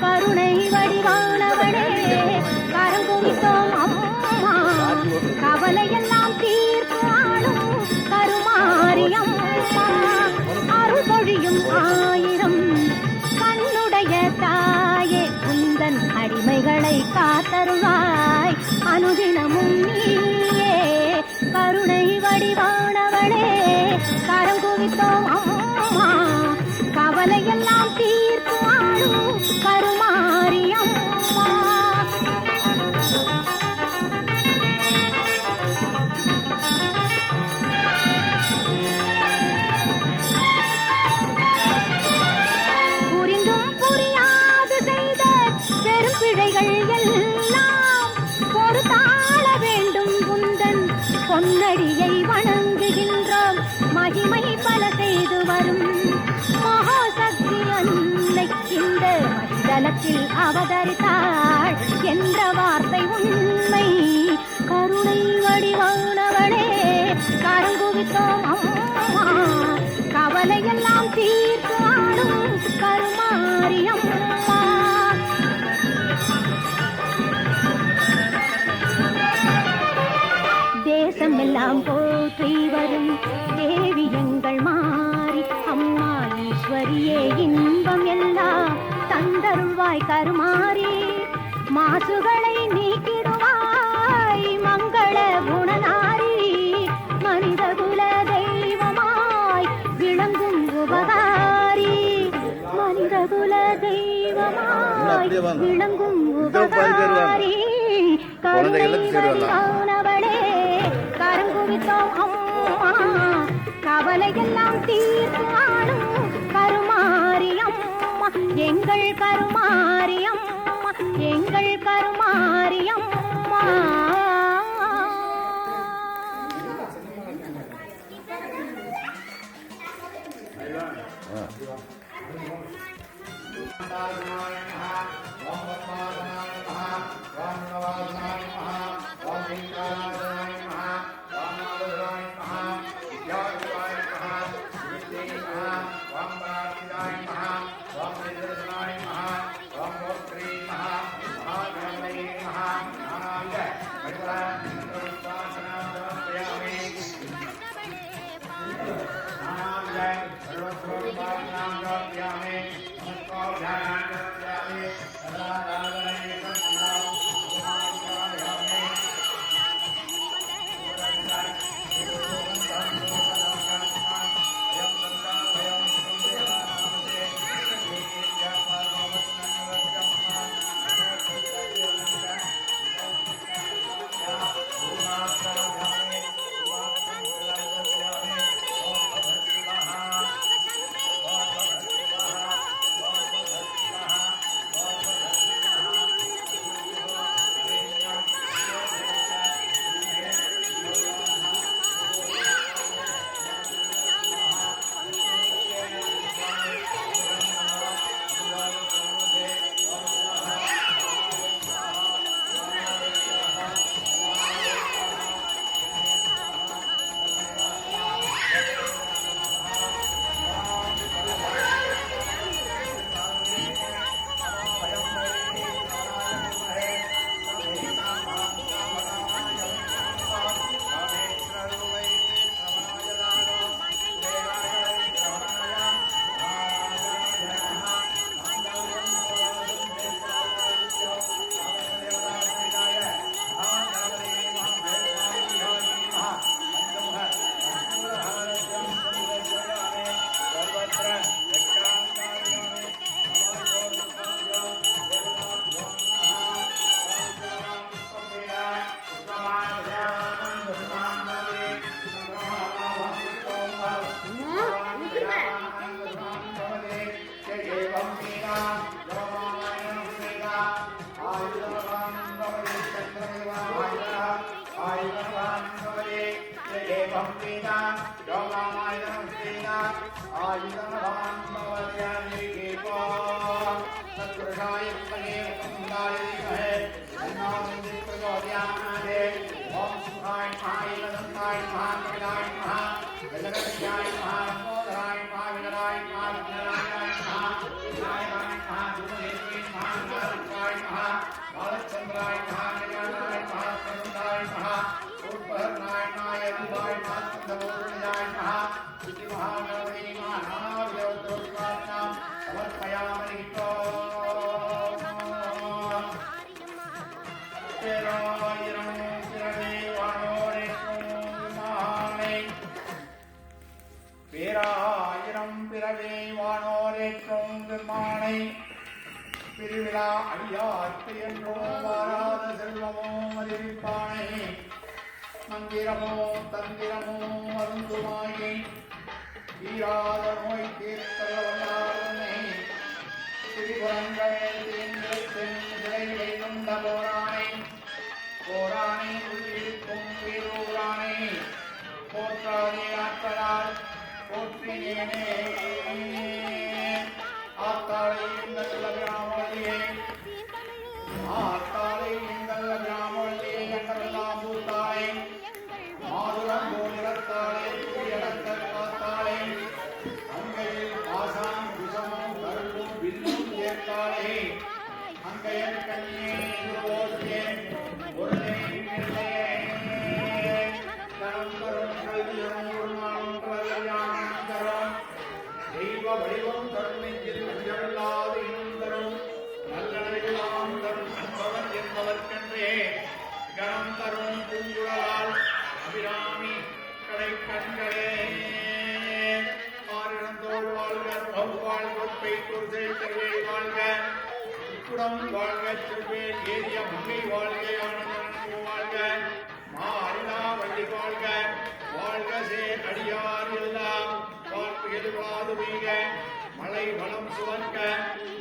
கருணை வடிவானவளே கருங்குவித்தோம் அம்மா கவலையெல்லாம் தீர்க்கும் கருமாரி அம்மா அருள் பொழியும் ஆயிரம் கண்ணுடைய தாயே குந்தன் அடிமைகளை காத்தருவாய் அனுதினமும் நீயே கருணை வடிவானவளே கரங்குவித்தோம் அம்மா கவலையெல்லாம் தீர்க்கும் ஆளும் கருமாரி அம்மா புரிந்தும் புரியாது செய்த பெரும் பிழைகள் எல்லாம் பொறுத்தாள வேண்டும் குந்தன் பொன்னடியை வணங்குகின்றோம் மகிமை பல செய்து வரும் மகாசக்தி அன்னை இந்த மண்டலத்தில் அவதரித்தாள் என்ற வார்த்தை உண்மை கருணை வடிவானவளே கருங்குவித்தோம் அம்மா கவலையெல்லாம் தீர்த்து ஆடும் கருமாரி அம்மா தேசம் எல்லாம் போற்றி வரும் தேவி எங்கள் மாறி அம்மா ஈஸ்வரியே இன்பம் எல்லாம் தந்தருள்வாய் கருமாறி மாசுகளை நீக்கிடுவாய் மங்கள குணநாரி மனித குல தெய்வமாய் விளங்கும் உபகாரி மனித குல தெய்வமாய் விளங்கும் உபகாரி கருணை வடிவானவளே கருங்குவித்தோம் அம்மா கவலையெல்லாம் தீர்த்து ஆடும் கருமாரி அம்மா எங்கள் கருமாரி அம்மா எங்கள் கருமாரி அம்மா ஆயுதவான் பவதே ஏவம் வேதா யோகாமாயுதம் வேதா ஆயுதவான் பவத்யானிகேபோ சத்புருஷாய வித்மஹே வக்ரதுண்டாய தீமஹி தன்னோ தந்தி பிரச்சோதயாத் ஓம் சுகாய நமः ஏகதந்தாய நமः கபிலாய நமः வெல்லகத்யாய நமः லம்போதராய நமः வினராய நமः விக்னராயாய நமः விநாயகாய நமः துர்மதேவாய நமः நாராயணாய நமः பாலச்சந்திராய நமः கல்யாணாய நமः பிரபுதாய நமः சூர்பகர்ணாய நமः யதுபாய நமः ஸ்கந்தபூர்ணிதாய நமः ஸ்ரீ மகாகணபதி நமः நானாவிதோத்ரோத்வாத்மாம் சமர்ப்பயாமி பேராயிரம் பிறவே வானோரேற்றும் பெருமானை பிரிவிழா அடியார்க்கு என்றோ வாராத செல்வமோ அறிவிப்பானை மந்திரமோ தந்திரமோ அருந்துமாயை தீராத நோய் தீர்த்தல் வல்லாருனை திரிபுரங்கள் தேர்ந்தெடுத்தின் சிலைகளை கொண்ட போரானை போரானை உள்ளிருக்கும் பேரூரானை போற்றாதே ஆற்றலால் போற்றினேனே ஆத்தாளை எங்கள் கிராமவழியே ஆத்தாளை எங்கள் கிராமவழியே என்றெல்லாம் பூத்தாளை மாதுளம் போலிடத்தாளே கூடியடக்க காத்தாளே அங்கையில் ஆசாம் விஷமும் கருவும் வில்லும் ஏற்காளே அங்கையன் கண்ணியே ஓசியேன் ஒரு தெய்வ வடிவம் கருணையில் உயர்லாது இனம் தரும் நல்லெல்லாம் தரும் அன்பவன் என்பதற்கென்றே கரம் தரும் பூங்குழலால் அபிராமி கடை கண்களே ஆரிடந்தோடு வாழ்க வாழ் கொப்பை குருசை திருவே வாழ்க இக்குடம் வாழ்க திருவே ஏரிய மங்கை வாழ்க ஆனந்த வாழ்க மாறிலா வள்ளி வாழ்க வாழ்க சேர் அடியார் எல்லாம் வாழ்வு எதிர்வாது வீக மழை வளம் சுவர்க்க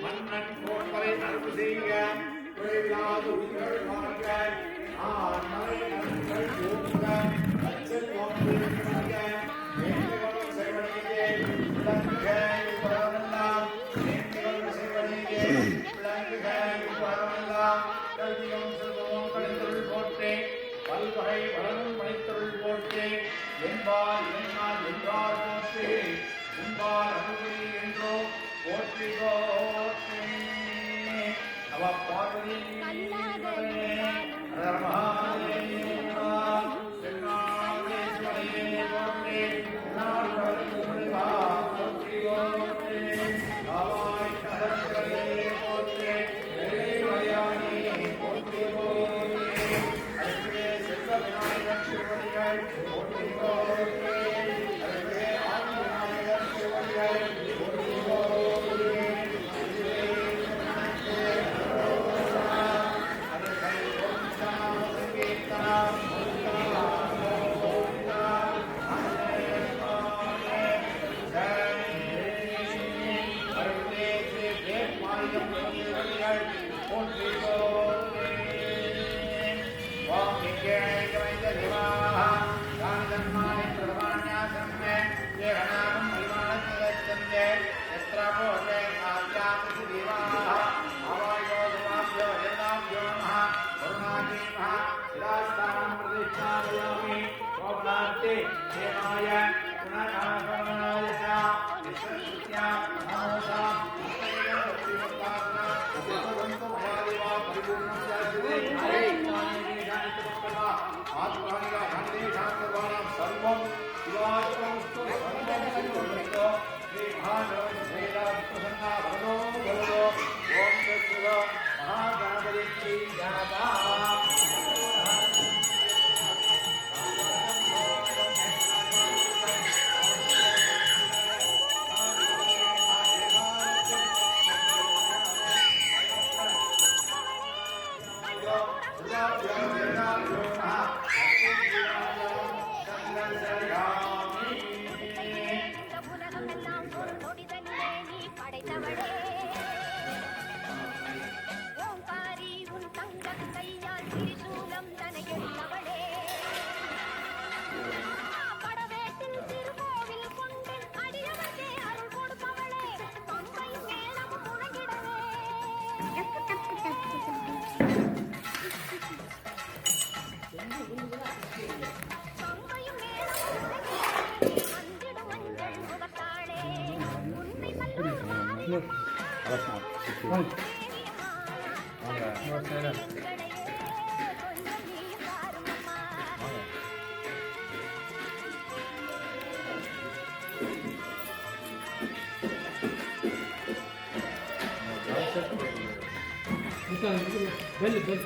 மன்னன் கோட்பரை அன்பு செய்க குறைவிலாது உயிர்கள் வாழ்க மலை நன்கள் ஓங்க அச்சல் வாழ்க நேர்த்திகள் செல்வனையே விளங்குக இப்பரமெல்லாம் நேர்த்திகள் செல்வனையே விளங்குக இப்பரமெல்லாம் கல்வியும் செல்வமும் கழித்தொழில் போற்றே பல்வகை வளரும் பணித்தொழில் போற்றே என்பார் என்னால் என்றார் போற்றி உன்பால் அனுபவி என்றோ போற்றி போற்றி அவ பார்வதி ஓங்காரி உன் தங்க கை மங்கையும் மேலும் அஞ்சிடும் மஞ்சள் முகத்தாளே உண்மை மல்லூர் பெல் பெல்